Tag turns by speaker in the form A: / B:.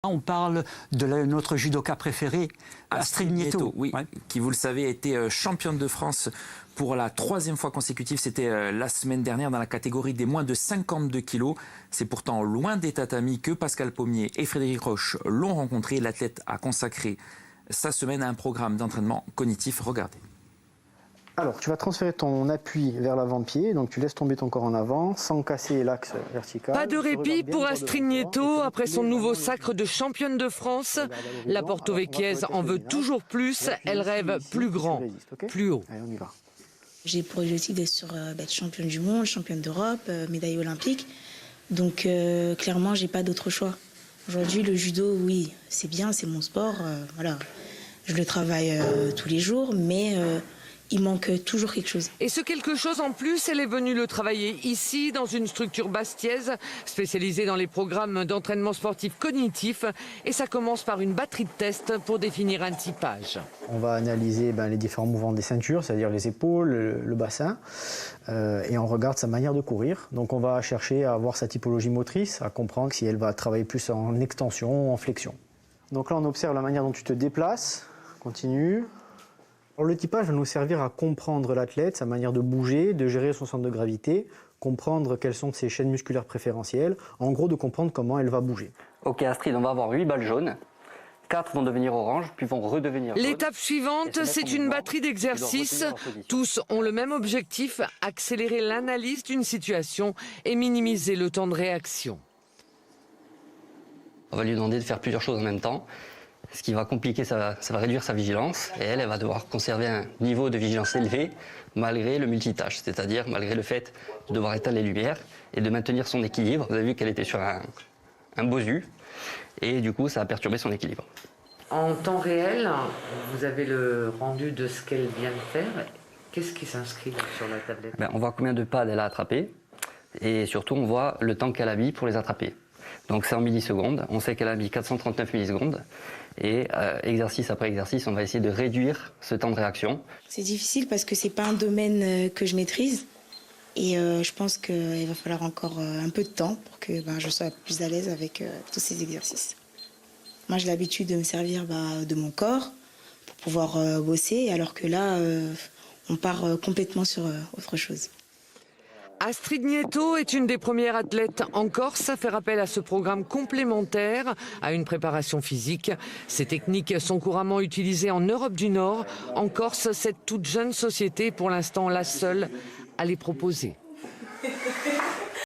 A: On parle de notre judoka préféré, Astrid Nieto.
B: Oui, ouais. Qui, vous le savez, a été championne de France pour la 3e fois consécutive. C'était la semaine dernière dans la catégorie des moins de 52 kilos. C'est pourtant loin des tatamis que Pascal Pommier et Frédéric Roche l'ont rencontré. L'athlète a consacré sa semaine à un programme d'entraînement cognitif. Regardez.
C: Alors, tu vas transférer ton appui vers l'avant-pied, donc tu laisses tomber ton corps en avant sans casser l'axe vertical.
D: Pas de répit pour Astrid Nieto après son nouveau sacre de championne de France. La porto-vecchiaise en veut toujours plus, elle rêve plus grand, plus haut.
C: Allez, on y va.
E: J'ai pour objectif d'être championne du monde, championne d'Europe, médaille olympique. Donc clairement, j'ai pas d'autre choix. Aujourd'hui, le judo, oui, c'est bien, c'est mon sport. Voilà, je le travaille tous les jours, mais il manque toujours quelque chose.
D: Et ce quelque chose en plus, elle est venue le travailler ici, dans une structure bastiaise, spécialisée dans les programmes d'entraînement sportif cognitif. Et ça commence par une batterie de tests pour définir un typage.
C: On va analyser les différents mouvements des ceintures, c'est-à-dire les épaules, le bassin, et on regarde sa manière de courir. Donc on va chercher à voir sa typologie motrice, à comprendre si elle va travailler plus en extension ou en flexion. Donc là, on observe la manière dont tu te déplaces. Continue. Alors, le typage va nous servir à comprendre l'athlète, sa manière de bouger, de gérer son centre de gravité, comprendre quelles sont ses chaînes musculaires préférentielles, en gros de comprendre comment elle va bouger.
F: Ok Astrid, on va avoir 8 balles jaunes, 4 vont devenir orange, puis vont redevenir jaunes.
D: L'étape suivante, c'est une batterie d'exercices. Tous ont le même objectif, accélérer l'analyse d'une situation et minimiser le temps de réaction.
F: On va lui demander de faire plusieurs choses en même temps. Ce qui va compliquer, ça va réduire sa vigilance. Et elle va devoir conserver un niveau de vigilance élevé malgré le multitâche, c'est-à-dire malgré le fait de devoir éteindre les lumières et de maintenir son équilibre. Vous avez vu qu'elle était sur un bosu et du coup, ça a perturbé son équilibre.
D: En temps réel, vous avez le rendu de ce qu'elle vient de faire. Qu'est-ce qui s'inscrit sur la tablette?
F: On voit combien de pads elle a attrapé et surtout, on voit le temps qu'elle a mis pour les attraper. Donc c'est en millisecondes, on sait qu'elle a mis 439 millisecondes et exercice après exercice, on va essayer de réduire ce temps de réaction.
E: C'est difficile parce que c'est pas un domaine que je maîtrise et je pense qu'il va falloir encore un peu de temps pour que je sois plus à l'aise avec tous ces exercices. Moi j'ai l'habitude de me servir de mon corps pour pouvoir bosser alors que là on part complètement sur autre chose.
D: Astrid Nieto est une des premières athlètes en Corse à faire appel à ce programme complémentaire à une préparation physique. Ces techniques sont couramment utilisées en Europe du Nord. En Corse, cette toute jeune société est pour l'instant la seule à les proposer.